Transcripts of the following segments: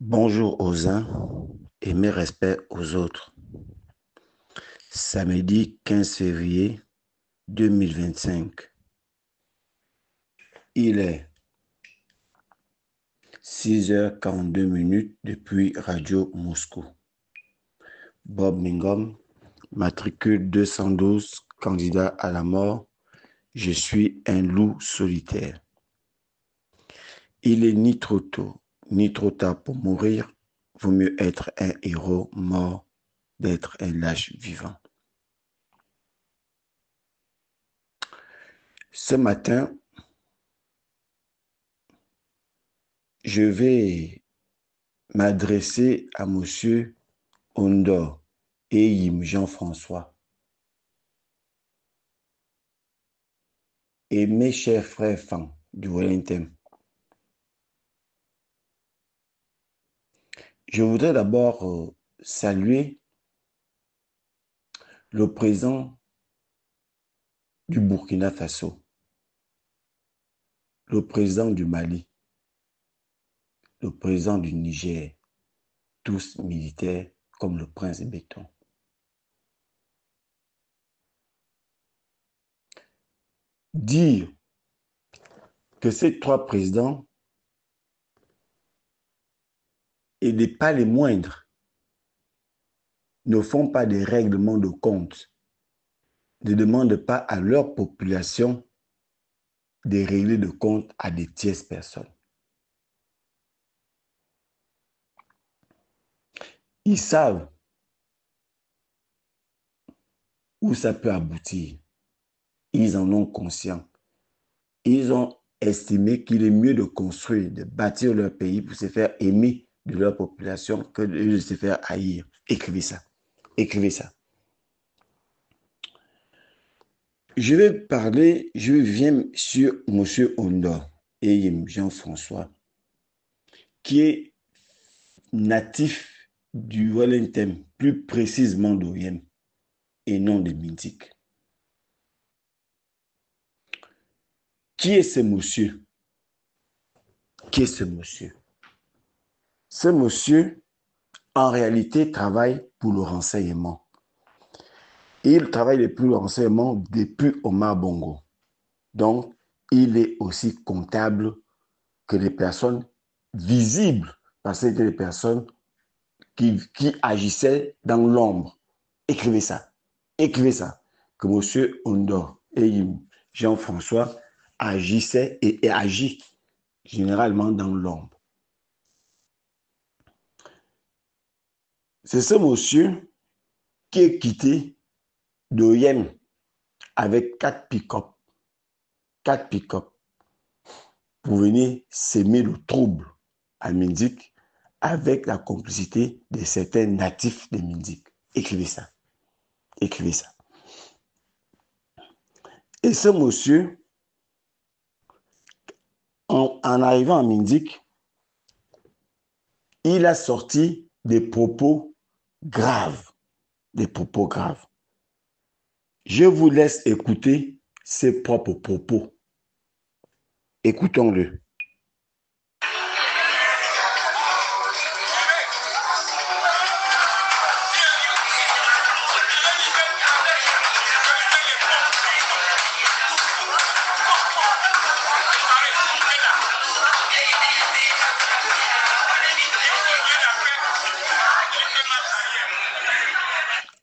Bonjour aux uns et mes respects aux autres. Samedi 15 février 2025. Il est 6h42 depuis Radio Moscou. Bob Mingom, matricule 212, candidat à la mort. Je suis un loup solitaire. Il est ni trop tôt, ni trop tard pour mourir. Vaut mieux être un héros mort d'être un lâche vivant. Ce matin, je vais m'adresser à Monsieur Ondor Eyim Jean-François et mes chers frères fans du Wellington. Je voudrais d'abord saluer le président du Burkina Faso, le président du Mali, le président du Niger, tous militaires comme le prince Béton. Dire que ces trois présidents, et pas les moindres, ne font pas des règlements de compte, ne demandent pas à leur population de régler de compte à des tierces personnes. Ils savent où ça peut aboutir. Ils en ont conscience. Ils ont estimé qu'il est mieux de construire, de bâtir leur pays pour se faire aimer de leur population que de se faire haïr. Écrivez ça. Écrivez ça. Je vais parler, je viens sur M. Ondor Eyim Jean-François, qui est natif du Wellington, plus précisément d'Oyem, et non de Mintique. Qui est ce monsieur? Qui est ce monsieur? Ce monsieur, en réalité, travaille pour le renseignement. Il travaille depuis le renseignement depuis Omar Bongo. Donc, il est aussi comptable que les personnes visibles, parce que c'était les personnes qui agissaient dans l'ombre. Écrivez ça. Écrivez ça. Que M. Ondor et Jean-François agissaient et agit généralement dans l'ombre. C'est ce monsieur qui est quitté d'Oyem avec 4 pick-up. 4 pick-up pour venir s'aimer le trouble à Mindik avec la complicité de certains natifs de Mindik. Écrivez ça. Écrivez ça. Et ce monsieur, en arrivant à Mindik, il a sorti des propos graves. Des propos graves. Je vous laisse écouter ses propres propos. Écoutons-le.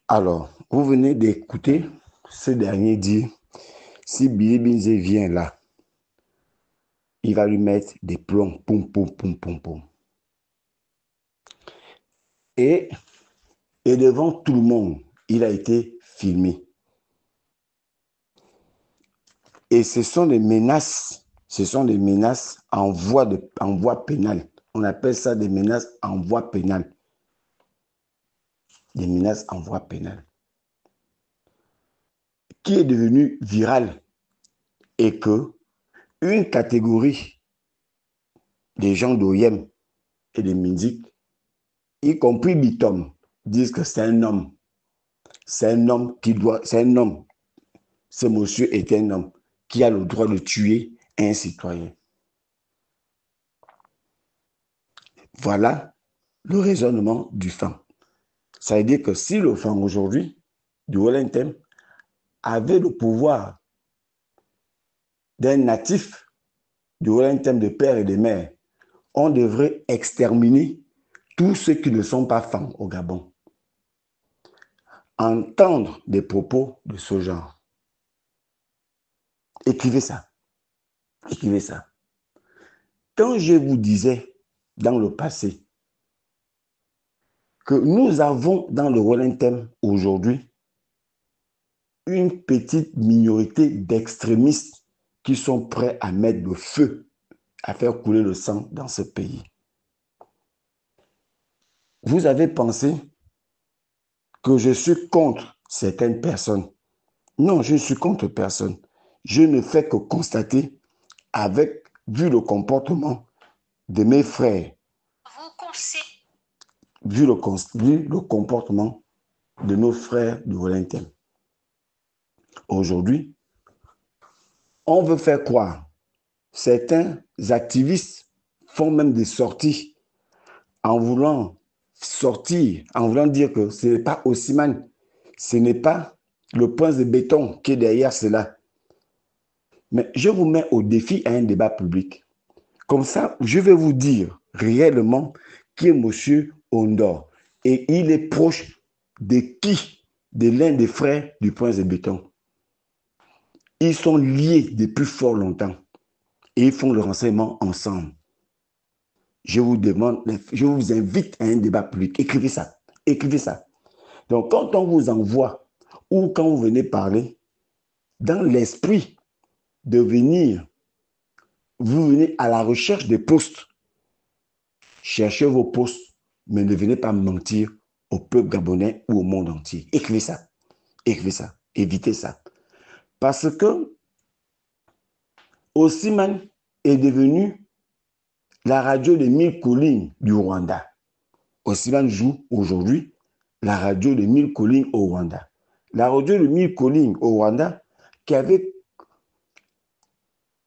Alors, vous venez d'écouter ce dernier dire, si Billy Binze vient là, il va lui mettre des plombs, poum, poum, poum, poum, poum. Et devant tout le monde, il a été filmé. Et ce sont des menaces en voie pénale. On appelle ça des menaces en voie pénale. Des menaces en voie pénale. Qui est devenu viral et que une catégorie des gens d'Oyem et de Mindik, y compris Bitom, disent que c'est un homme. C'est un homme qui doit... C'est un homme. Ce monsieur est un homme qui a le droit de tuer un citoyen. Voilà le raisonnement du FAN. Ça veut dire que si le FAN aujourd'hui, du Wellington, avait le pouvoir d'un natif du Wellington de père et de mère, on devrait exterminer tous ceux qui ne sont pas FAN au Gabon. Entendre des propos de ce genre. Écrivez ça. Écrivez ça. Quand je vous disais dans le passé que nous avons dans le Wellington aujourd'hui une petite minorité d'extrémistes qui sont prêts à mettre le feu, à faire couler le sang dans ce pays. Vous avez pensé que je suis contre certaines personnes. Non, je ne suis contre personne. Je ne fais que constater, vu le comportement de mes frères, vu le comportement de nos frères de Wellington. Aujourd'hui, on veut faire croire, certains activistes font même des sorties en voulant dire que ce n'est pas Haussimann, ce n'est pas le prince de béton qui est derrière cela. Mais je vous mets au défi à un débat public. Comme ça, je vais vous dire réellement qui est M. Ondor. Et il est proche de qui? De l'un des frères du prince de béton. Ils sont liés depuis fort longtemps. Et ils font le renseignement ensemble. Je vous invite à un débat public. Écrivez ça. Écrivez ça. Donc, quand on vous envoie ou quand vous venez parler, dans l'esprit de venir, vous venez à la recherche des postes. Cherchez vos postes, mais ne venez pas mentir au peuple gabonais ou au monde entier. Écrivez ça. Écrivez ça. Évitez ça. Parce que Haussimann est devenu la radio des 1000 collines du Rwanda. Haussimann joue aujourd'hui la radio de 1000 collines au Rwanda. La radio de 1000 collines au Rwanda qui avait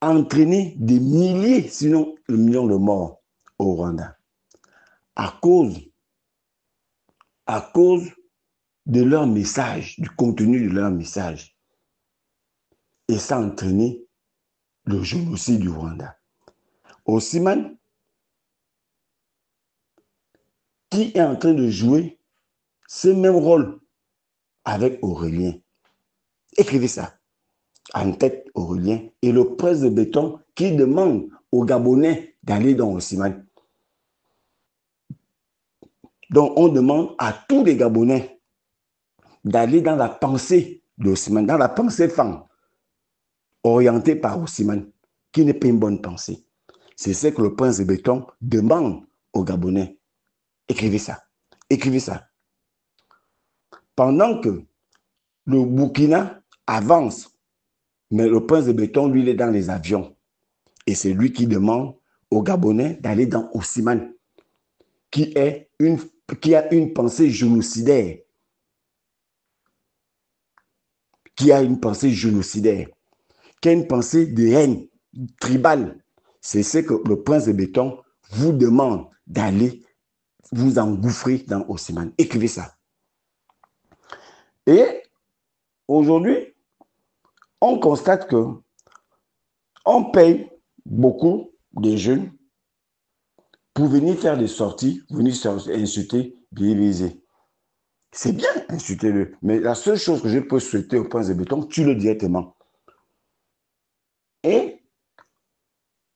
entraîné des milliers, sinon des millions de morts au Rwanda. À cause de leur message, du contenu de leur message. Et ça a entraîné le génocide du Rwanda. Haussimann, qui est en train de jouer ce même rôle avec Aurélien. Écrivez ça. En tête, Aurélien. Et le prince de béton qui demande aux Gabonais d'aller dans Haussimann. Donc, on demande à tous les Gabonais d'aller dans la pensée de Haussimann, dans la pensée femme, orientée par Haussimann, qui n'est pas une bonne pensée. C'est ce que le prince de béton demande aux Gabonais. Écrivez ça. Écrivez ça. Pendant que le Burkina avance, mais le prince de béton, lui, il est dans les avions. Et c'est lui qui demande aux Gabonais d'aller dans Haussimann, qui a une pensée génocidaire. Qui a une pensée génocidaire. Qui a une pensée de haine tribale. C'est ce que le prince de béton vous demande d'aller vous engouffrer dans Haussimann. Écrivez ça. Et aujourd'hui, on constate que on paye beaucoup de jeunes pour venir faire des sorties, venir insulter Biévisé. C'est bien, insultez-le. Mais la seule chose que je peux souhaiter au prince de béton, tue-le directement. Et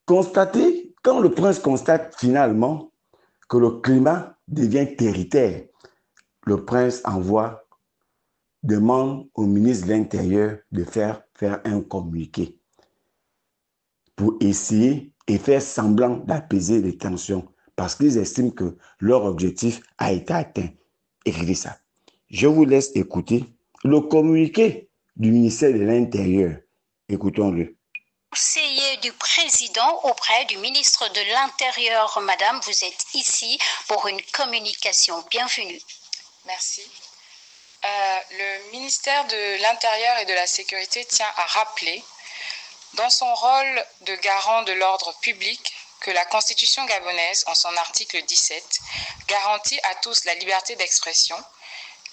constater, quand le prince constate finalement que le climat devient territaire, le prince demande au ministre de l'Intérieur de faire un communiqué pour essayer et faire semblant d'apaiser les tensions parce qu'ils estiment que leur objectif a été atteint. Écrivez ça. Je vous laisse écouter le communiqué du ministère de l'Intérieur. Écoutons-le. Conseiller du président auprès du ministre de l'Intérieur. Madame, vous êtes ici pour une communication. Bienvenue. Merci. Le ministère de l'Intérieur et de la Sécurité tient à rappeler, dans son rôle de garant de l'ordre public, que la Constitution gabonaise, en son article 17, garantit à tous la liberté d'expression,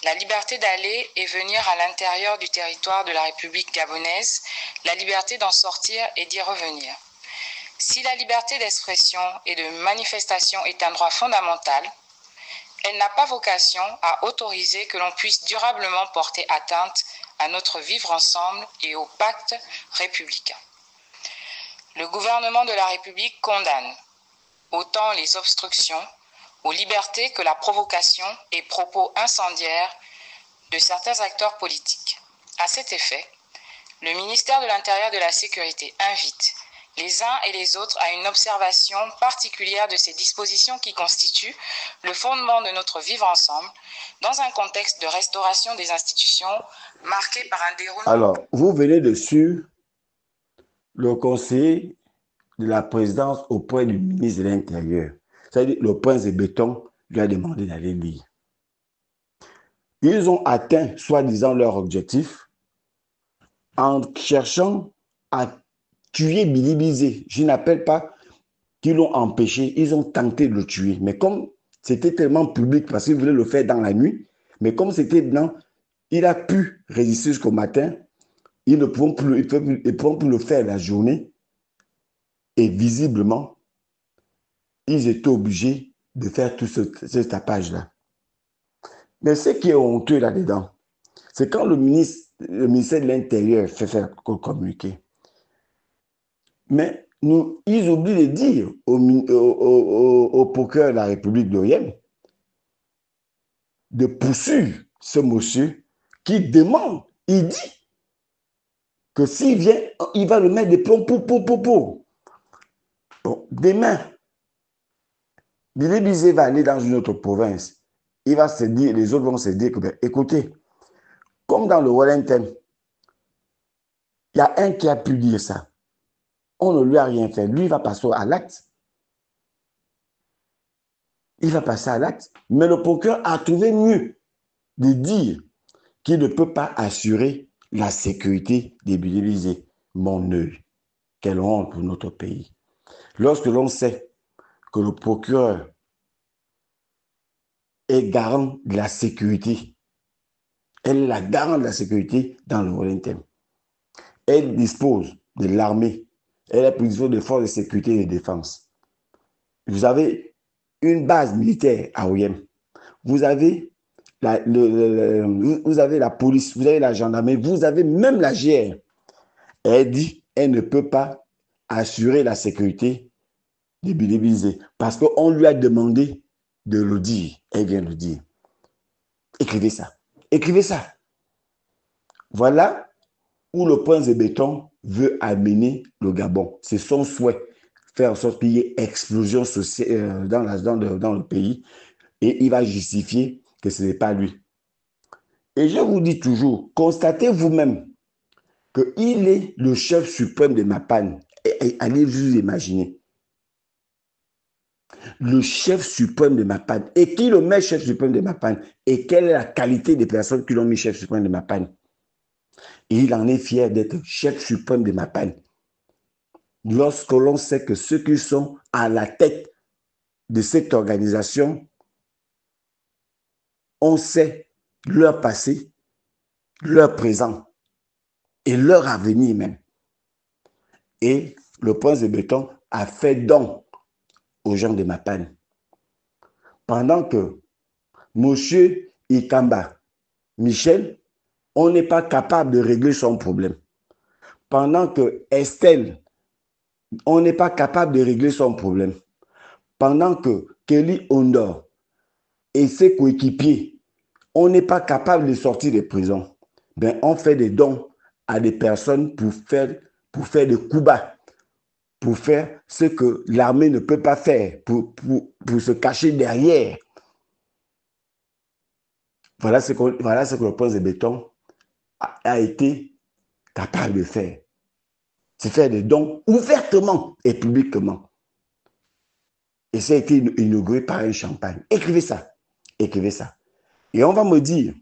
la liberté d'aller et venir à l'intérieur du territoire de la République gabonaise, la liberté d'en sortir et d'y revenir. Si la liberté d'expression et de manifestation est un droit fondamental, elle n'a pas vocation à autoriser que l'on puisse durablement porter atteinte à notre vivre ensemble et au pacte républicain. Le gouvernement de la République condamne autant les obstructions aux libertés que la provocation et propos incendiaires de certains acteurs politiques. À cet effet, le ministère de l'Intérieur et de la Sécurité invite les uns et les autres à une observation particulière de ces dispositions qui constituent le fondement de notre vivre ensemble dans un contexte de restauration des institutions marqué par un déroulement... Alors, vous venez de suivre le conseiller de la présidence auprès du ministre de l'Intérieur. C'est-à-dire le prince de béton lui a demandé d'aller lire. Ils ont atteint, soi-disant, leur objectif en cherchant à tuer Billy Bizet. Je n'appelle pas qu'ils l'ont empêché, ils ont tenté de le tuer. Mais comme c'était tellement public, parce qu'ils voulaient le faire dans la nuit, mais comme c'était blanc, il a pu résister jusqu'au matin. Ils ne pourront plus, le faire la journée. Et visiblement, ils étaient obligés de faire tout ce tapage-là. Mais ce qui est honteux là-dedans, c'est quand le ministère de l'Intérieur fait faire communiquer. Mais ils oublient de dire au procureur de la République d'Orient de poursuivre ce monsieur qui demande, il dit que s'il vient, il va le mettre des plombs pour. Bon, demain, Billy Bizet va aller dans une autre province. Il va se dire, les autres vont se dire que, écoutez, comme dans le Wellington, il y a un qui a pu dire ça. On ne lui a rien fait. Lui, il va passer à l'acte. Il va passer à l'acte. Mais le procureur a trouvé mieux de dire qu'il ne peut pas assurer la sécurité des Billy Bizet. Mon œil, quelle honte pour notre pays. Lorsque l'on sait que le procureur est garant de la sécurité, elle est la garante de la sécurité dans le Wellington. Elle dispose de l'armée, elle est dispose des forces de sécurité et de défense. Vous avez une base militaire à Oyem. Vous avez vous avez la police, vous avez la gendarmerie, vous avez même la GR. Elle dit qu'elle ne peut pas assurer la sécurité des Billy Bizet parce qu'on lui a demandé de le dire. Elle vient le dire. Écrivez ça. Écrivez ça. Voilà où le prince de béton veut amener le Gabon. C'est son souhait. Faire en sorte qu'il y ait explosion sociale dans le pays. Et il va justifier que ce n'est pas lui. Et je vous dis toujours, constatez vous-même qu'il est le chef suprême de Mapan. Et allez vous imaginer. Le chef suprême de Mapan. Et qui le met chef suprême de Mapan? Et quelle est la qualité des personnes qui l'ont mis chef suprême de Mapan? Et il en est fier d'être chef suprême de Mapan. Lorsque l'on sait que ceux qui sont à la tête de cette organisation, on sait leur passé, leur présent et leur avenir même. Et le prince de béton a fait don aux gens de Mapan. Pendant que M. Ikamba, Michel, on n'est pas capable de régler son problème. Pendant que Estelle, on n'est pas capable de régler son problème. Pendant que Kelly Ondor et ses coéquipiers, on n'est pas capable de sortir des prisons. Ben, on fait des dons à des personnes pour faire des coups bas, pour faire ce que l'armée ne peut pas faire, pour se cacher derrière. Voilà ce que le prince de béton a été capable de faire. C'est faire des dons ouvertement et publiquement. Et ça a été inauguré par un champagne. Écrivez ça. Écrivez ça. Et on va me dire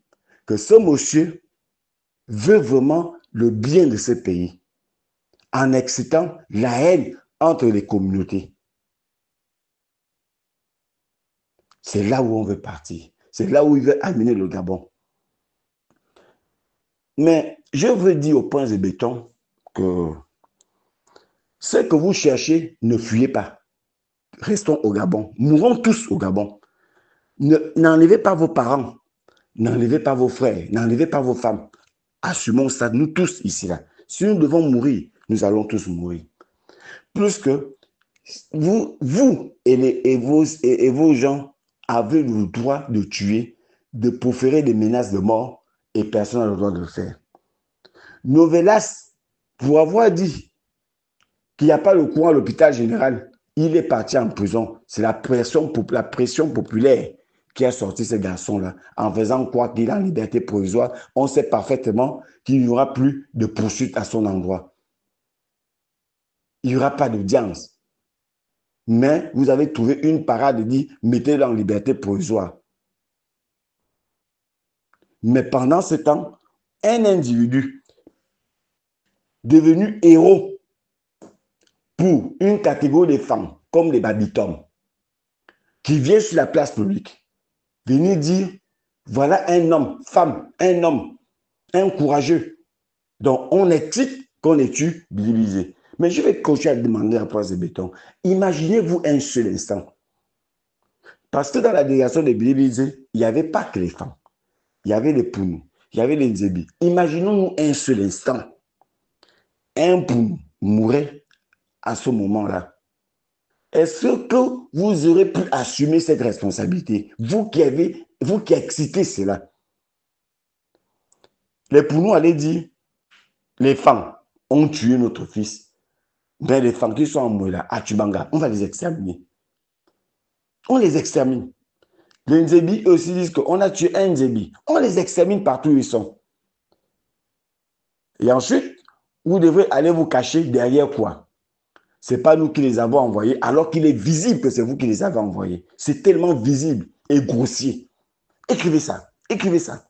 que ce monsieur veut vraiment le bien de ce pays en excitant la haine entre les communautés. C'est là où on veut partir. C'est là où il veut amener le Gabon. Mais je veux dire au point de béton que ce que vous cherchez, ne fuyez pas. Restons au Gabon. Mourons tous au Gabon. N'enlevez pas vos parents. N'enlevez pas vos frères. N'enlevez pas vos femmes. Assumons ça, nous tous ici là. Si nous devons mourir, nous allons tous mourir. Plus que vous et vos gens avez le droit de tuer, de proférer des menaces de mort et personne n'a le droit de le faire. Novelas, pour avoir dit qu'il n'y a pas le courant à l'hôpital général, il est parti en prison. C'est la pression populaire qui a sorti ce garçon-là en faisant croire qu'il est en liberté provisoire. On sait parfaitement qu'il n'y aura plus de poursuite à son endroit. Il n'y aura pas d'audience. Mais vous avez trouvé une parade de dire mettez-le en liberté provisoire. Mais pendant ce temps, un individu devenu héros pour une catégorie de femmes comme les babitomes qui vient sur la place publique venir dire voilà un homme, femme, un homme, un courageux dont on éthique qu'on est tu divisé. Mais je vais continuer à demander à Place de Béton, imaginez-vous un seul instant. Parce que dans la délégation de Bilibizé, il n'y avait pas que les femmes. Il y avait les Pounou, il y avait les Nzébi. Imaginons-nous un seul instant. Un Pounou mourrait à ce moment-là. Est-ce que vous aurez pu assumer cette responsabilité? Vous qui excitez cela. Les Pounou allaient dire, les femmes ont tué notre fils. Mais les femmes qui sont en Mouela, à Tubanga, on va les exterminer. On les extermine. Les Nzébi aussi disent qu'on a tué un Nzébi. On les extermine partout où ils sont. Et ensuite, vous devrez aller vous cacher derrière quoi? Ce n'est pas nous qui les avons envoyés, alors qu'il est visible que c'est vous qui les avez envoyés. C'est tellement visible et grossier. Écrivez ça. Écrivez ça.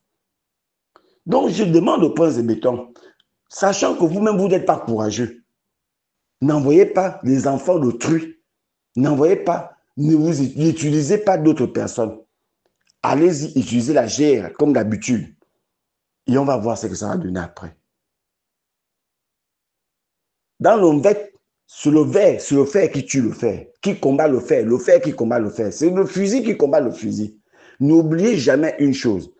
Donc, je demande au Prince de Béton, sachant que vous-même, vous n'êtes pas courageux, n'envoyez pas les enfants d'autrui. N'envoyez pas, n'utilisez pas d'autres personnes. Allez-y, utilisez la GR comme d'habitude. Et on va voir ce que ça va donner après. Dans l'ombrette, c'est le fer qui tue le fer, qui combat le fer qui combat le fer. C'est le fusil qui combat le fusil. N'oubliez jamais une chose,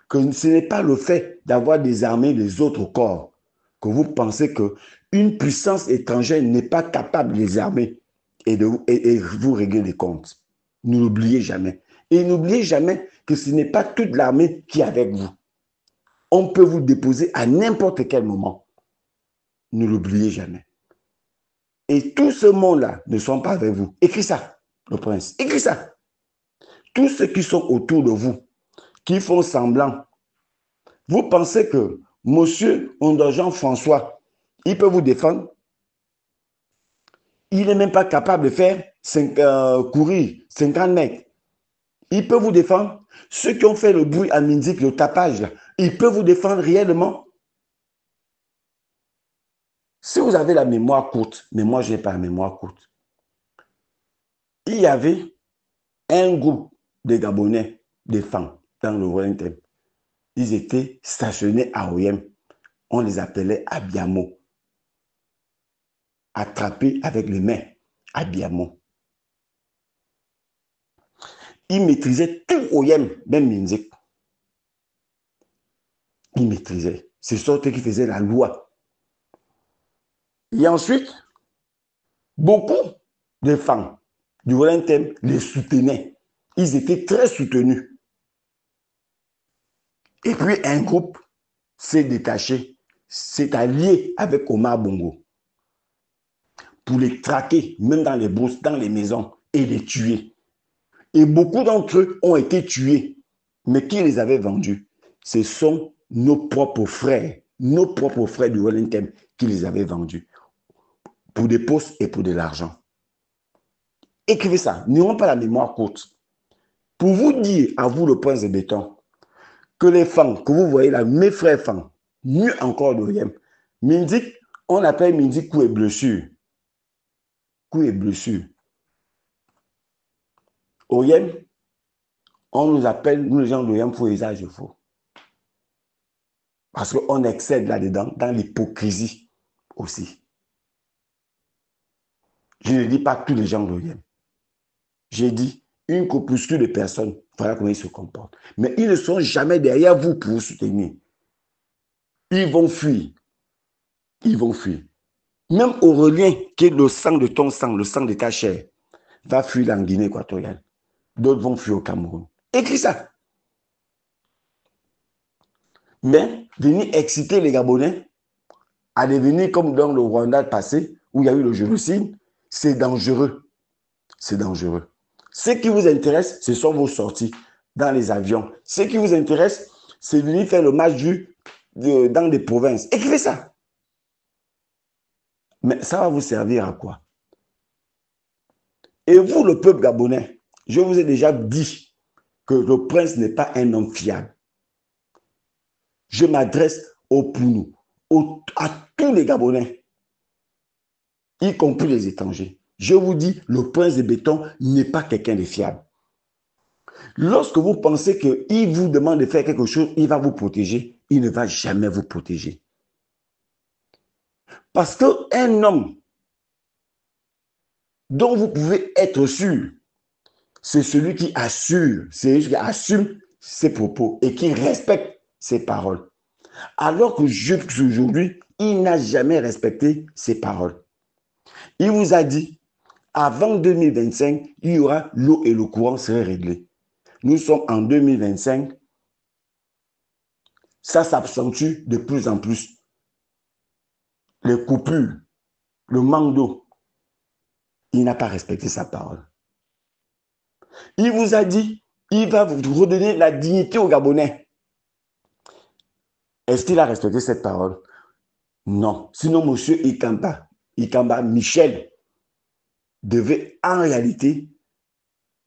que ce n'est pas le fait d'avoir désarmé les autres corps que vous pensez qu'une puissance étrangère n'est pas capable de les armer et vous régler des comptes. Ne l'oubliez jamais. Et n'oubliez jamais que ce n'est pas toute l'armée qui est avec vous. On peut vous déposer à n'importe quel moment. Ne l'oubliez jamais. Et tout ce monde-là ne sont pas avec vous. Écris ça, le prince. Écris ça. Tous ceux qui sont autour de vous, qui font semblant, vous pensez que monsieur Ondojan François, il peut vous défendre? Il n'est même pas capable de faire courir 50 mètres. Il peut vous défendre. Ceux qui ont fait le bruit à Minzik, le tapage, là, il peut vous défendre réellement. Si vous avez la mémoire courte, mais moi, je n'ai pas la mémoire courte. Il y avait un groupe de Gabonais, des femmes, dans le Wellington. Ils étaient stationnés à Oyem. On les appelait Abiamo. Attrapés avec les mains. Abiamo. Ils maîtrisaient tout Oyem, même Minzik. Ils maîtrisaient. C'est sorte qui faisait la loi. Et ensuite, beaucoup de femmes du Wellington les soutenaient. Ils étaient très soutenus. Et puis un groupe s'est détaché, s'est allié avec Omar Bongo pour les traquer, même dans les brousses, dans les maisons, et les tuer. Et beaucoup d'entre eux ont été tués. Mais qui les avait vendus? Ce sont nos propres frères du Wellington qui les avaient vendus. Pour des postes et pour de l'argent. Écrivez ça, n'ayons pas la mémoire courte. Pour vous dire, à vous le prince de béton, que les femmes que vous voyez là, mes frères femmes, mieux encore d'Oyem, Mindik, on appelle Mindik coup et blessure. Coup et blessure. Oyem, On nous appelle, nous les gens de Yam, faux usage faux. Parce qu'on excède là-dedans, dans l'hypocrisie aussi. Je ne dis pas tous les gens de Yam. J'ai dit une corpuscule de personnes, voilà comment ils se comportent. Mais ils ne sont jamais derrière vous pour vous soutenir. Ils vont fuir. Ils vont fuir. Même Aurélien, qui est le sang de ton sang, le sang de ta chair, va fuir en Guinée équatoriale. D'autres vont fuir au Cameroun. Écris ça. Mais venir exciter les Gabonais à devenir comme dans le Rwanda passé, où il y a eu le génocide, c'est dangereux. C'est dangereux. Ce qui vous intéresse, ce sont vos sorties dans les avions. Ce qui vous intéresse, c'est venir faire le match dans des provinces. Écrivez ça. Mais ça va vous servir à quoi? Et vous, le peuple gabonais, je vous ai déjà dit que le prince n'est pas un homme fiable. Je m'adresse aux Pounou, à tous les Gabonais, y compris les étrangers. Je vous dis, le prince de béton n'est pas quelqu'un de fiable. Lorsque vous pensez qu'il vous demande de faire quelque chose, il va vous protéger, il ne va jamais vous protéger. Parce qu'un homme dont vous pouvez être sûr, c'est celui qui assure, c'est celui qui assume ses propos et qui respecte ses paroles. Alors que jusqu'aujourd'hui, il n'a jamais respecté ses paroles. Il vous a dit, avant 2025, il y aura l'eau et le courant seraient réglés. Nous sommes en 2025. Ça s'accentue de plus en plus. Les coupures, le manque d'eau. Il n'a pas respecté sa parole. Il vous a dit, il va vous redonner la dignité aux Gabonais. Est-ce qu'il a respecté cette parole? Non. Sinon, M. Ikamba Michel devait en réalité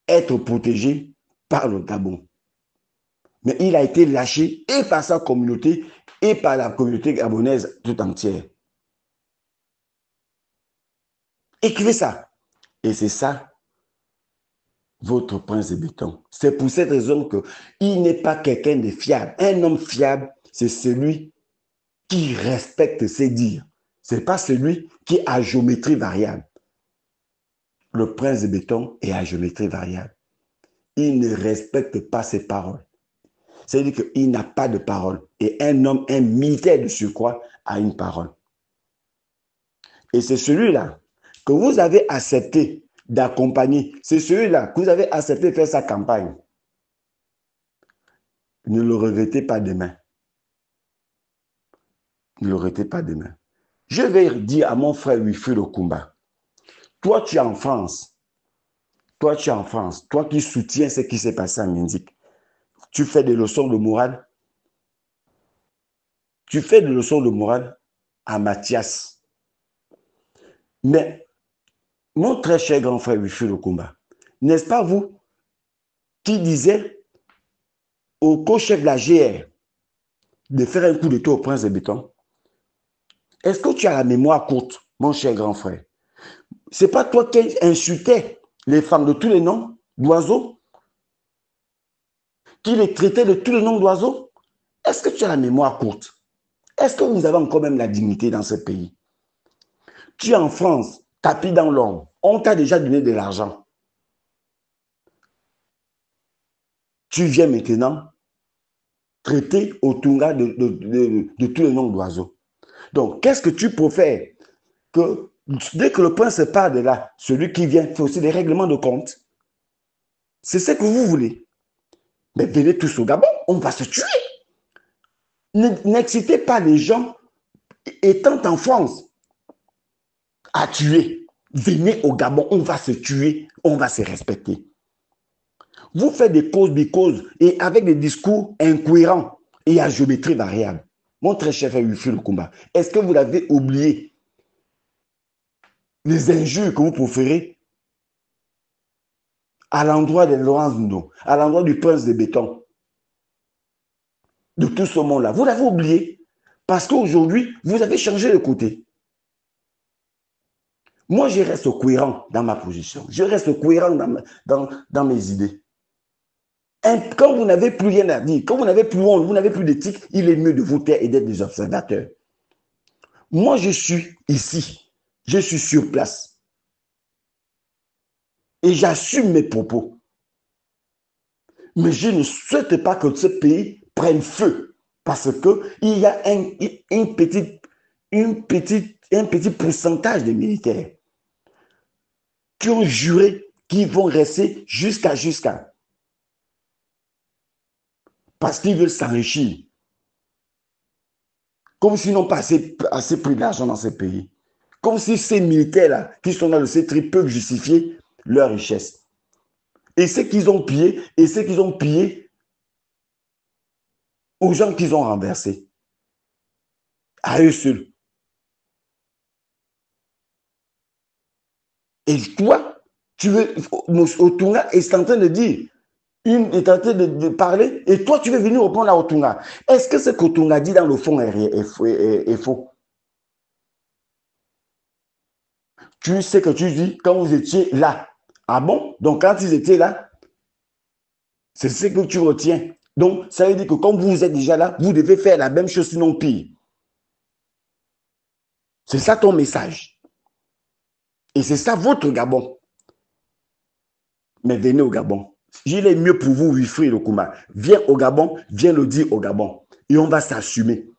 être protégé par le Gabon. Mais il a été lâché et par sa communauté et par la communauté gabonaise tout entière. Écrivez ça. Et c'est ça, votre prince de béton. C'est pour cette raison qu'il n'est pas quelqu'un de fiable. Un homme fiable, c'est celui qui respecte ses dires. Ce n'est pas celui qui est à géométrie variable. Le prince de béton est à géométrie variable. Il ne respecte pas ses paroles. C'est-à-dire qu'il n'a pas de parole. Et un homme, un militaire de surcroît, a une parole. Et c'est celui-là que vous avez accepté d'accompagner. C'est celui-là que vous avez accepté de faire sa campagne. Ne le regrettez pas demain. Ne le regrettez pas demain. Je vais dire à mon frère Wilfried Okumba, toi tu es en France. Toi tu es en France. Toi qui soutiens ce qui s'est passé en Mindic. Tu fais des leçons de morale. Tu fais des leçons de morale à Mathias. Mais, mon très cher grand frère Wilfried Okumba, n'est-ce pas vous qui disiez au co-chef de la GR de faire un coup de tour au prince de béton? Est-ce que tu as la mémoire courte, mon cher grand frère? Ce n'est pas toi qui insultais les femmes de tous les noms d'oiseaux? Qui les traitait de tous les noms d'oiseaux? Est-ce que tu as la mémoire courte? Est-ce que vous avez encore même la dignité dans ce pays? Tu es en France, tapis dans l'ombre. On t'a déjà donné de l'argent. Tu viens maintenant traiter au Tunga de tous les noms d'oiseaux. Donc, qu'est-ce que tu préfères? Que dès que le prince part de là, celui qui vient fait aussi des règlements de compte. C'est ce que vous voulez. Mais venez tous au Gabon, on va se tuer. N'excitez pas les gens étant en France à tuer. Venez au Gabon, on va se tuer, on va se respecter. Vous faites des causes et avec des discours incohérents et à géométrie variable. Mon très cher frère Wilfried Okumba, est-ce que vous l'avez oublié? Les injures que vous préférez à l'endroit de Laurence Ndo, à l'endroit du prince de béton, de tout ce monde-là. Vous l'avez oublié parce qu'aujourd'hui, vous avez changé de côté. Moi, je reste cohérent dans ma position. Je reste cohérent dans mes idées. Quand vous n'avez plus rien à dire, quand vous n'avez plus honte, vous n'avez plus d'éthique, il est mieux de vous taire et d'être des observateurs. Moi, je suis ici. Je suis sur place. Et j'assume mes propos. Mais je ne souhaite pas que ce pays prenne feu. Parce qu'il y a un petit pourcentage de militaires qui ont juré qu'ils vont rester jusqu'à. Parce qu'ils veulent s'enrichir. Comme s'ils n'ont pas assez pris d'argent dans ce pays. Comme si ces militaires-là, qui sont dans le C-Tri, peuvent justifier leur richesse. Et ce qu'ils ont pillé, aux gens qu'ils ont renversés. À eux seuls. Et toi, tu veux, Otunga est en train de dire, est en train de parler, et toi, tu veux venir reprendre à Otunga. Est-ce que ce qu'Otunga dit dans le fond est faux? Tu sais que tu dis quand vous étiez là. Ah bon? Donc, quand ils étaient là, c'est ce que tu retiens. Donc, ça veut dire que comme vous êtes déjà là, vous devez faire la même chose, sinon pire. C'est ça ton message. Et c'est ça votre Gabon. Mais venez au Gabon. Il est mieux pour vous, Wilfried Lokuma. Viens au Gabon, viens le dire au Gabon. Et on va s'assumer.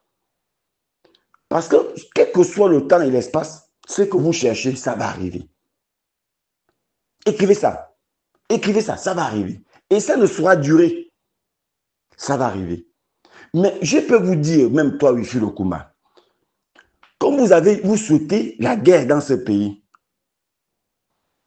Parce que, quel que soit le temps et l'espace, ce que vous cherchez, ça va arriver. Écrivez ça. Écrivez ça, ça va arriver. Et ça ne sera durer. Ça va arriver. Mais je peux vous dire, même toi, Wilfried Lokuma, comme vous souhaitez la guerre dans ce pays,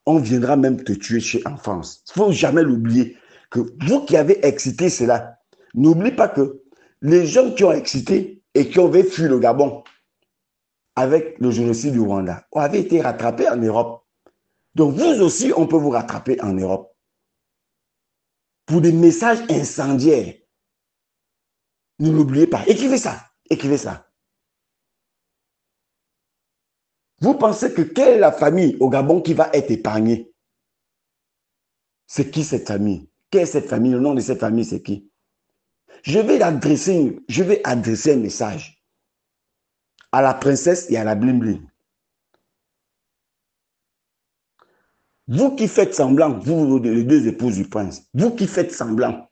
on viendra même te tuer en France. Il ne faut jamais l'oublier. Que vous qui avez excité cela, n'oubliez pas que les gens qui ont excité et qui ont fui le Gabon avec le génocide du Rwanda avaient été rattrapés en Europe. Donc vous aussi, on peut vous rattraper en Europe. Pour des messages incendiaires. Ne l'oubliez pas. Écrivez ça. Écrivez ça. Vous pensez que quelle est la famille au Gabon qui va être épargnée? C'est qui cette famille? Quelle est cette famille? Le nom de cette famille, c'est qui? Je vais adresser un message à la princesse et à la bling-bling. Vous qui faites semblant, vous les deux épouses du prince, vous qui faites semblant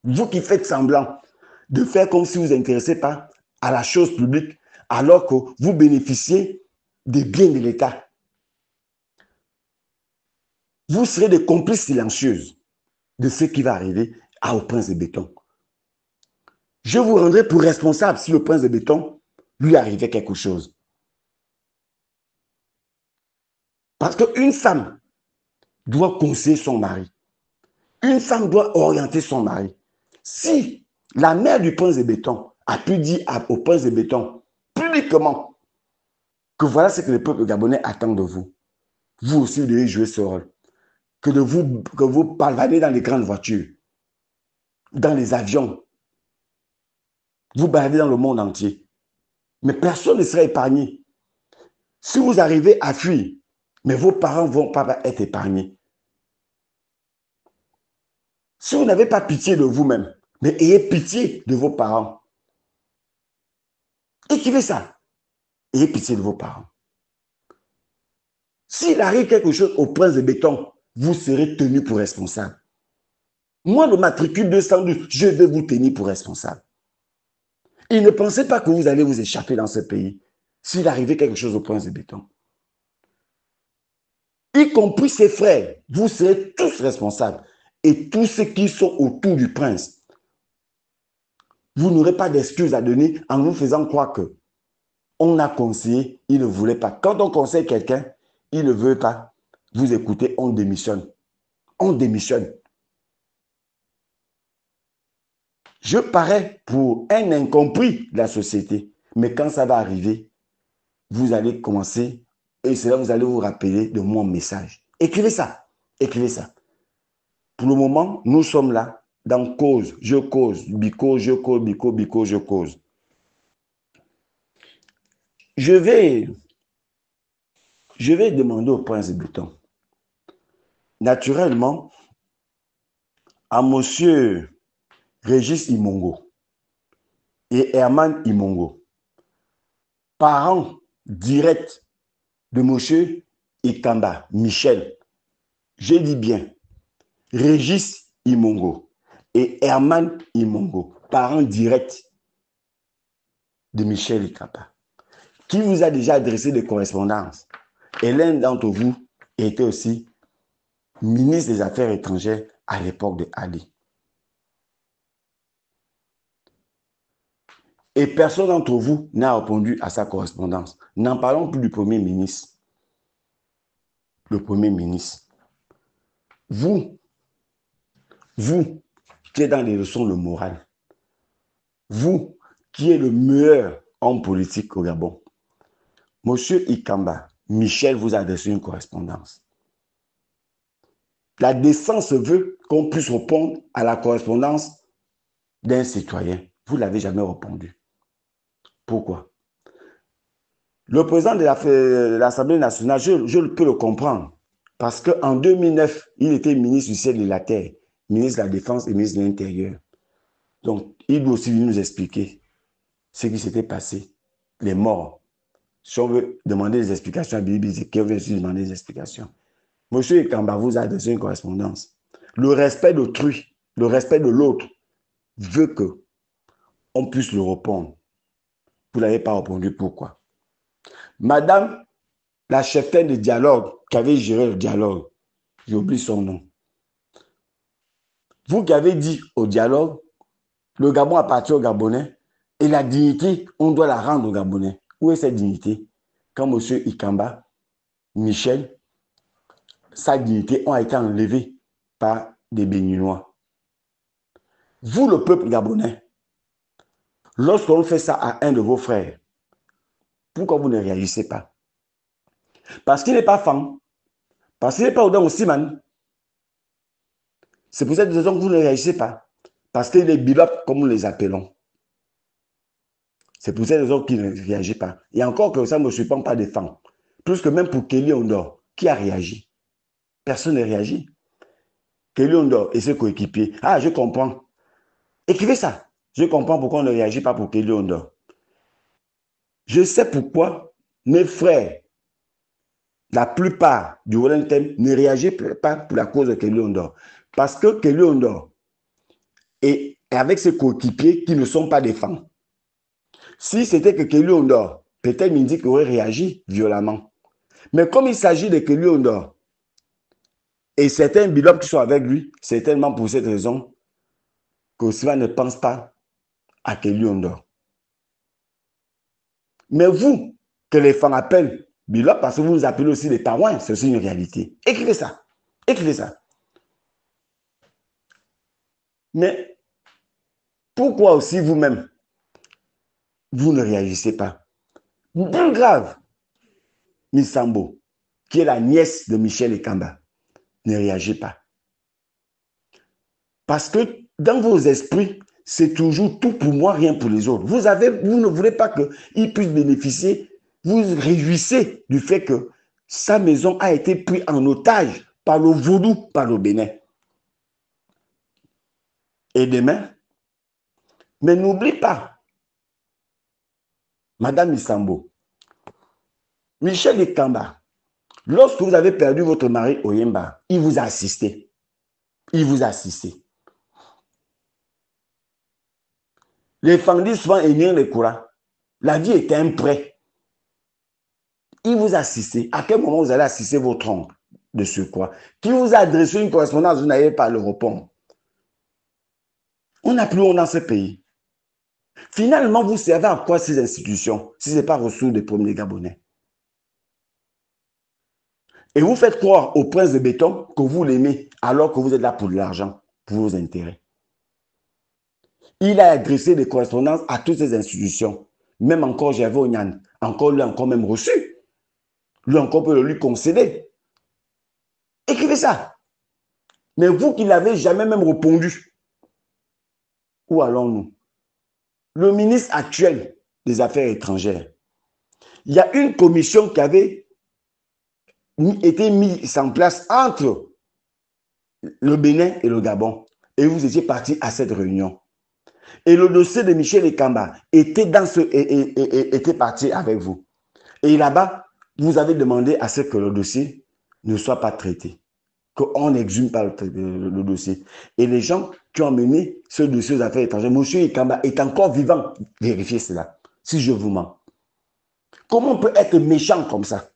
de faire comme si vous vous intéressez pas à la chose publique, alors que vous bénéficiez des biens de l'État. Vous serez des complices silencieuses de ce qui va arriver au prince de béton. Je vous rendrai pour responsable si le prince de béton lui arrivait quelque chose. Parce qu'une femme doit conseiller son mari. Une femme doit orienter son mari. Si la mère du prince de béton a pu dire au prince de béton publiquement que voilà ce que le peuple gabonais attend de vous, vous aussi vous devez jouer ce rôle. Que vous baladez dans les grandes voitures, dans les avions, vous baladez dans le monde entier. Mais personne ne sera épargné. Si vous arrivez à fuir, mais vos parents ne vont pas être épargnés. Si vous n'avez pas pitié de vous-même, mais ayez pitié de vos parents. Écrivez ça. Ayez pitié de vos parents. S'il arrive quelque chose au prince de béton, vous serez tenu pour responsable. Moi, le matricule 212, je vais vous tenir pour responsable. Et ne pensez pas que vous allez vous échapper dans ce pays s'il arrivait quelque chose au prince de béton. Y compris ses frères, vous serez tous responsables. Et tous ceux qui sont autour du prince, vous n'aurez pas d'excuses à donner en vous faisant croire que on a conseillé, il ne voulait pas. Quand on conseille quelqu'un, il ne veut pas vous écouter, on démissionne. On démissionne. Je parais pour un incompris de la société. Mais quand ça va arriver, vous allez commencer et c'est là que vous allez vous rappeler de mon message. Écrivez ça. Écrivez ça. Pour le moment, nous sommes là dans cause, je cause, bico, je cause, bico, bico, je cause. Je vais demander au prince de béton. Naturellement, à monsieur Régis Imongo et Herman Imongo, parents directs de monsieur Ikamba, Michel, je dis bien, Régis Imongo et Herman Imongo, parents directs de Michel Ikamba, qui vous a déjà adressé des correspondances. Et l'un d'entre vous était aussi ministre des Affaires étrangères à l'époque de Ali. Et personne d'entre vous n'a répondu à sa correspondance. N'en parlons plus du Premier ministre. Le Premier ministre. Vous qui êtes dans les leçons de morale, vous qui êtes le meilleur homme politique au Gabon, monsieur Ikamba, Michel vous a adressé une correspondance. La décence veut qu'on puisse répondre à la correspondance d'un citoyen. Vous ne l'avez jamais répondu. Pourquoi? Le président de l'Assemblée nationale, je peux le comprendre. Parce qu'en 2009, il était ministre du ciel et de la terre, ministre de la Défense et ministre de l'Intérieur. Donc, il doit aussi nous expliquer ce qui s'était passé, les morts. Si on veut demander des explications à Bibi, c'est qu'on veut aussi demander des explications. Monsieur Ikamba vous a adressé une correspondance. Le respect d'autrui, le respect de l'autre, veut qu'on puisse le répondre. Vous ne l'avez pas répondu, pourquoi? Madame, la cheftaine de dialogue, qui avait géré le dialogue, j'ai oublié son nom. Vous qui avez dit au dialogue, le Gabon appartient aux Gabonais et la dignité, on doit la rendre aux Gabonais. Où est cette dignité? Quand M. Ikamba, Michel, sa dignité a été enlevée par des Béninois. Vous, le peuple gabonais, lorsqu'on fait ça à un de vos frères, pourquoi vous ne réagissez pas? Parce qu'il n'est pas femme. Parce qu'il n'est pas Odan Osiman. C'est pour cette raison que vous ne réagissez pas. Parce qu'il est bilop, comme nous les appelons. C'est pour cette raison qu'il ne réagit pas. Et encore que ça ne me surprend pas des femmes. Plus que même pour Kelly Ondor, qui a réagi? Personne n'a réagi. Kelly Ondor et ses coéquipiers. Ah, je comprends. Écrivez ça. Je comprends pourquoi on ne réagit pas pour Kelly Ondor. Je sais pourquoi mes frères, la plupart du Wellington, ne réagissent pas pour la cause de Kelly Ondor. Parce que Kelly Ondor est avec ses coéquipiers qui ne sont pas des femmes. Si c'était que Kelly Ondor, peut-être Mindik aurait réagi violemment. Mais comme il s'agit de Kelly Ondor et certains bilops qui sont avec lui, c'est tellement pour cette raison qu'Osima ne pense pas à Kelly Ondor. Mais vous, que les femmes appellent bilop, parce que vous nous appelez aussi des taouins, c'est aussi une réalité. Écrivez ça. Écrivez ça. Mais pourquoi aussi vous-même, vous ne réagissez pas? Plus grave, Miss Sambo, qui est la nièce de Michel Ikamba, ne réagit pas. Parce que dans vos esprits, c'est toujours tout pour moi, rien pour les autres. Vous ne voulez pas qu'ils puissent bénéficier. Vous réjouissez du fait que sa maison a été prise en otage par le vaudou, par le Bénin. Et demain, mais n'oublie pas, Madame Isambo, Michel Ikamba, lorsque vous avez perdu votre mari au Yemba, il vous a assisté. Il vous a assisté. Les femmes disent souvent énir les courants. La vie était un prêt. Il vous a assisté. À quel moment vous allez assister votre oncle de surcroît, qui vous a adressé une correspondance, vous n'avez pas à le répondre. On n'a plus honte dans ce pays. Finalement, vous servez à quoi ces institutions si ce n'est pas ressources des premiers Gabonais? Et vous faites croire au prince de béton que vous l'aimez alors que vous êtes là pour de l'argent, pour vos intérêts. Il a adressé des correspondances à toutes ces institutions. Même encore Gervais Onyan, encore lui, encore même reçu. Lui encore peut le lui concéder. Écrivez ça. Mais vous qui n'avez jamais même répondu, où allons-nous? Le ministre actuel des Affaires étrangères, il y a une commission qui avait été mise en place entre le Bénin et le Gabon. et vous étiez parti à cette réunion. Et le dossier de Michel Ekamba était, était parti avec vous. Et là-bas, vous avez demandé à ce que le dossier ne soit pas traité, qu'on n'exhume pas le dossier. Et les gens qui ont mené ce dossier aux affaires étrangères, M. Ekamba est encore vivant. Vérifiez cela, si je vous mens. Comment on peut être méchant comme ça?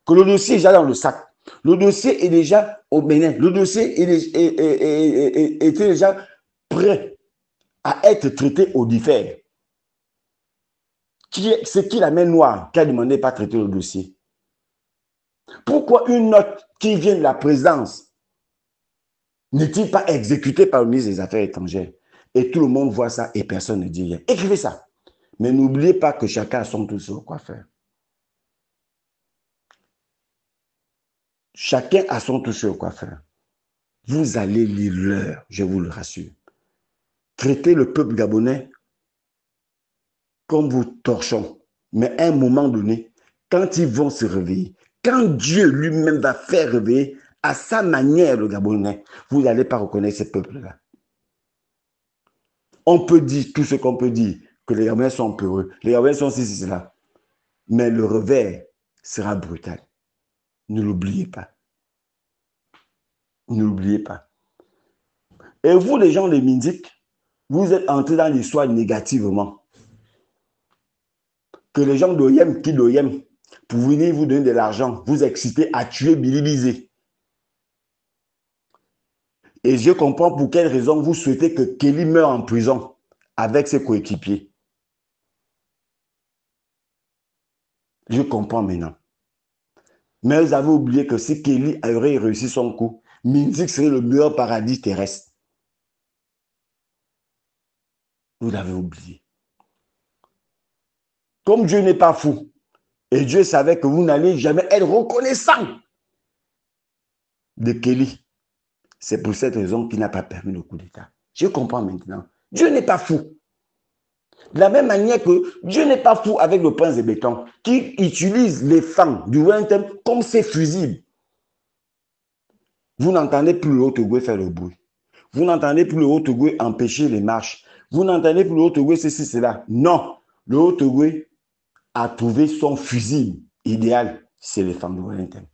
Que le dossier est déjà dans le sac. Le dossier est déjà au Bénin. Le dossier était déjà prêt à être traité au diffère. C'est qui la main noire qui a demandé de ne pas traiter le dossier? Pourquoi une note qui vient de la présidence n'est-il pas exécutée par le ministre des Affaires étrangères? Et tout le monde voit ça et personne ne dit rien. Écrivez ça. Mais n'oubliez pas que chacun a son tour sur quoi faire. Chacun a son tour sur quoi faire. Vous allez lire l'heure, je vous le rassure. Traitez le peuple gabonais comme vous torchons. Mais à un moment donné, quand ils vont se réveiller, quand Dieu lui-même va faire réveiller à sa manière le Gabonais, vous n'allez pas reconnaître ce peuple-là. On peut dire tout ce qu'on peut dire, que les Gabonais sont peureux, les Gabonais sont ceci, cela. Mais le revers sera brutal. Ne l'oubliez pas. Ne l'oubliez pas. Et vous, les gens les Mindiques, vous êtes entrés dans l'histoire négativement. Que les gens d'Oyem, qui d'Oyem, pour venir vous donner de l'argent, vous exciter à tuer Billy Bizé. Et je comprends pour quelle raison vous souhaitez que Kelly meure en prison avec ses coéquipiers. Je comprends maintenant. Mais vous avez oublié que si Kelly aurait réussi son coup, Minzik serait le meilleur paradis terrestre. Vous l'avez oublié. Comme Dieu n'est pas fou, et Dieu savait que vous n'allez jamais être reconnaissant de Kelly, c'est pour cette raison qu'il n'a pas permis le coup d'État. Je comprends maintenant. Dieu n'est pas fou. De la même manière que Dieu n'est pas fou avec le prince de béton, qui utilise les femmes du Wellington comme ses fusibles. Vous n'entendez plus le Haut-Togo faire le bruit. Vous n'entendez plus le Haut-Togo empêcher les marches. Vous n'entendez plus le Haut-Togo ceci, cela. Non, le Haut-Togo a trouvé son fusible idéal, c'est les femmes du Wellington.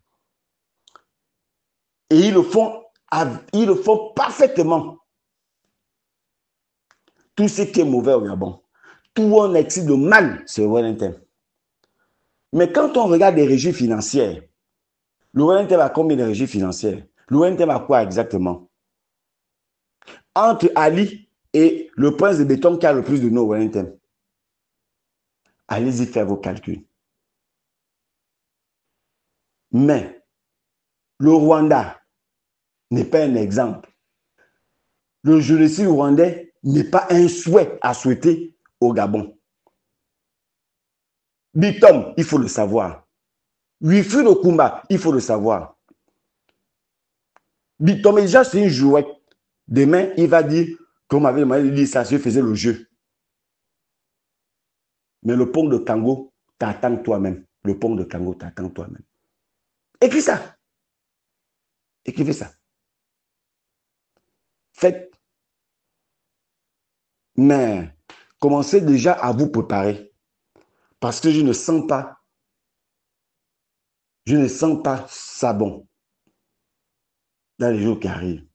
Et ils le font parfaitement. Tout ce qui est mauvais au Gabon, tout on excite de mal, c'est le Wellington. Mais quand on regarde les régies financières, le Wellington a combien de régies financières? Le Wellington a quoi exactement? Entre Ali et le prince de béton qui a le plus de nos Wellington. Allez-y faire vos calculs. Mais le Rwanda n'est pas un exemple. Le génocide rwandais n'est pas un souhait à souhaiter au Gabon. Bitom, il faut le savoir. Wifi Lokumba, il faut le savoir. Bitom, déjà, c'est une jouette. Demain, il va dire, comme avait demandé de dire ça, je faisais le jeu. Mais le pont de Kango t'attend toi-même. Le pont de Kango t'attend toi-même. Écris ça. Écrivez ça. Faites. Mais commencez déjà à vous préparer. Parce que je ne sens pas ça bon dans les jours qui arrivent.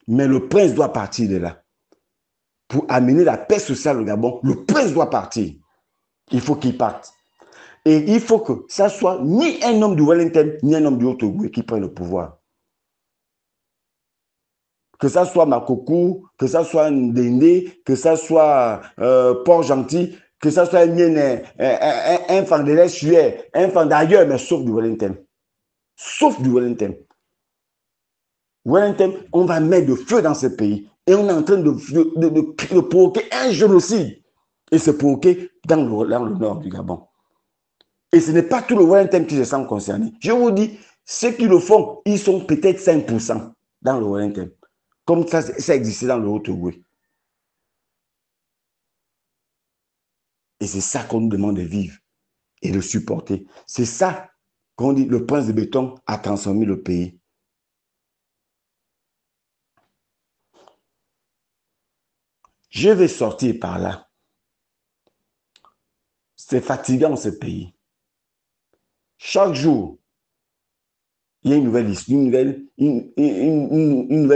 Mais le prince doit partir de là. Pour amener la paix sociale au Gabon, le prince doit partir. Il faut qu'il parte. Et il faut que ça soit ni un homme du Wellington, ni un homme du Haut-Togo qui prenne le pouvoir. Que ça soit Makoko, que ça soit Ndende, que ça soit Port-Gentil, que ça soit un fan de l'Est, un fan d'ailleurs, mais sauf du Wellington. Sauf du Wellington. Wellington, on va mettre de feu dans ce pays. Et on est en train de provoquer un génocide. Et se provoquer dans le nord du Gabon. Et ce n'est pas tout le Wellington qui se sent concerné. Je vous dis, ceux qui le font, ils sont peut-être 5% dans le Wellington. Comme ça existait dans le Haut-Togo. Et c'est ça qu'on nous demande de vivre et de supporter. C'est ça qu'on dit, le prince de béton a transformé le pays. Je vais sortir par là. C'est fatigant ce pays. Chaque jour, il y a une nouvelle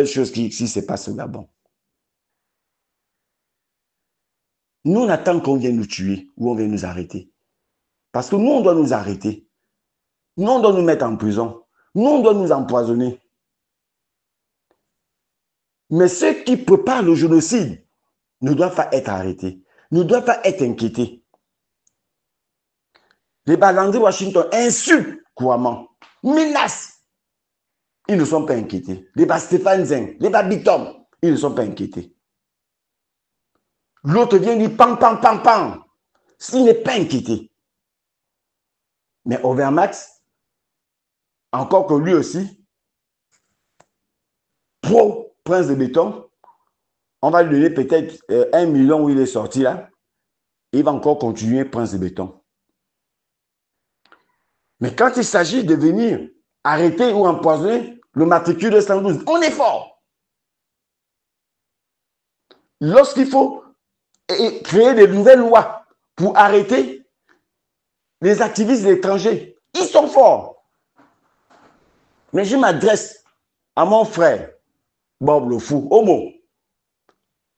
chose qui se passe au Gabon. Nous, on attend qu'on vienne nous tuer ou on vienne nous arrêter. Parce que nous, on doit nous arrêter. Nous, on doit nous mettre en prison. Nous, on doit nous empoisonner. Mais ceux qui préparent le génocide ne doivent pas être arrêtés, ne doivent pas être inquiétés. Les Balandais de Washington insultent couramment, menacent. Ils ne sont pas inquiétés. Les Stéphane Zeng, les Bitom, ils ne sont pas inquiétés. L'autre vient dire pam, pam, pam, pam. Il n'est pas inquiété. Mais Overmax, encore que lui aussi, pro Prince de Béton, on va lui donner peut-être 1 million où il est sorti là. Il va encore continuer Prince de Béton. Mais quand il s'agit de venir arrêter ou empoisonner le matricule de 112, on est fort. Lorsqu'il faut créer de nouvelles lois pour arrêter les activistes étrangers, ils sont forts. Mais je m'adresse à mon frère, Bob le Fou, Homo.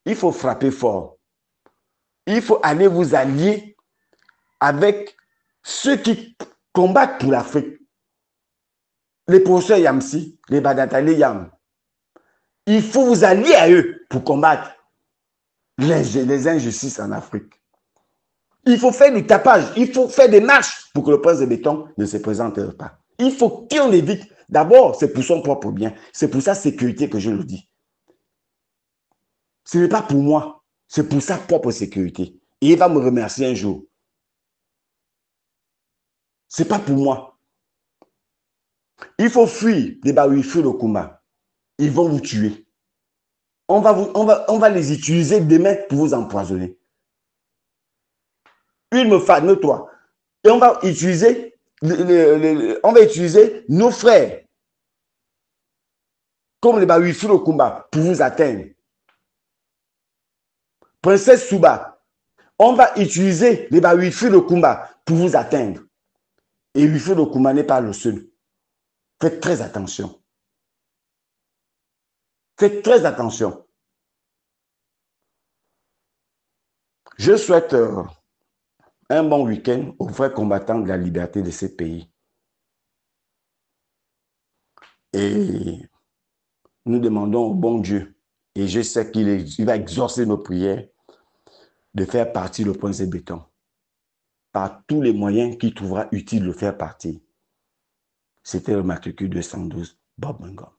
Il faut frapper fort. Il faut aller vous allier avec ceux qui combattent pour l'Afrique. Les professeurs Yamsi, les Badatali Yam. Il faut vous allier à eux pour combattre les injustices en Afrique. Il faut faire du tapage, il faut faire des marches pour que le Prince de Béton ne se présente pas. Il faut qu'on évite. D'abord, c'est pour son propre bien. C'est pour sa sécurité que je le dis. Ce n'est pas pour moi, c'est pour sa propre sécurité. Et il va me remercier un jour. Ce n'est pas pour moi. Il faut fuir les Baouifou le combat. Ils vont vous tuer. On va les utiliser demain pour vous empoisonner. Une me fait, toi. Et on va utiliser nos frères comme les Baouifou le combat pour vous atteindre. Princesse Souba, on va utiliser les Baouifou le combat pour vous atteindre. Et Wifou le combat n'est pas le seul. Faites très attention. Faites très attention. Je souhaite un bon week-end aux vrais combattants de la liberté de ces pays. Et nous demandons au bon Dieu, et je sais qu'il va exaucer nos prières, de faire partir le Prince de Béton par tous les moyens qu'il trouvera utile de faire partir. C'était le matricule 212, Bob Mungom.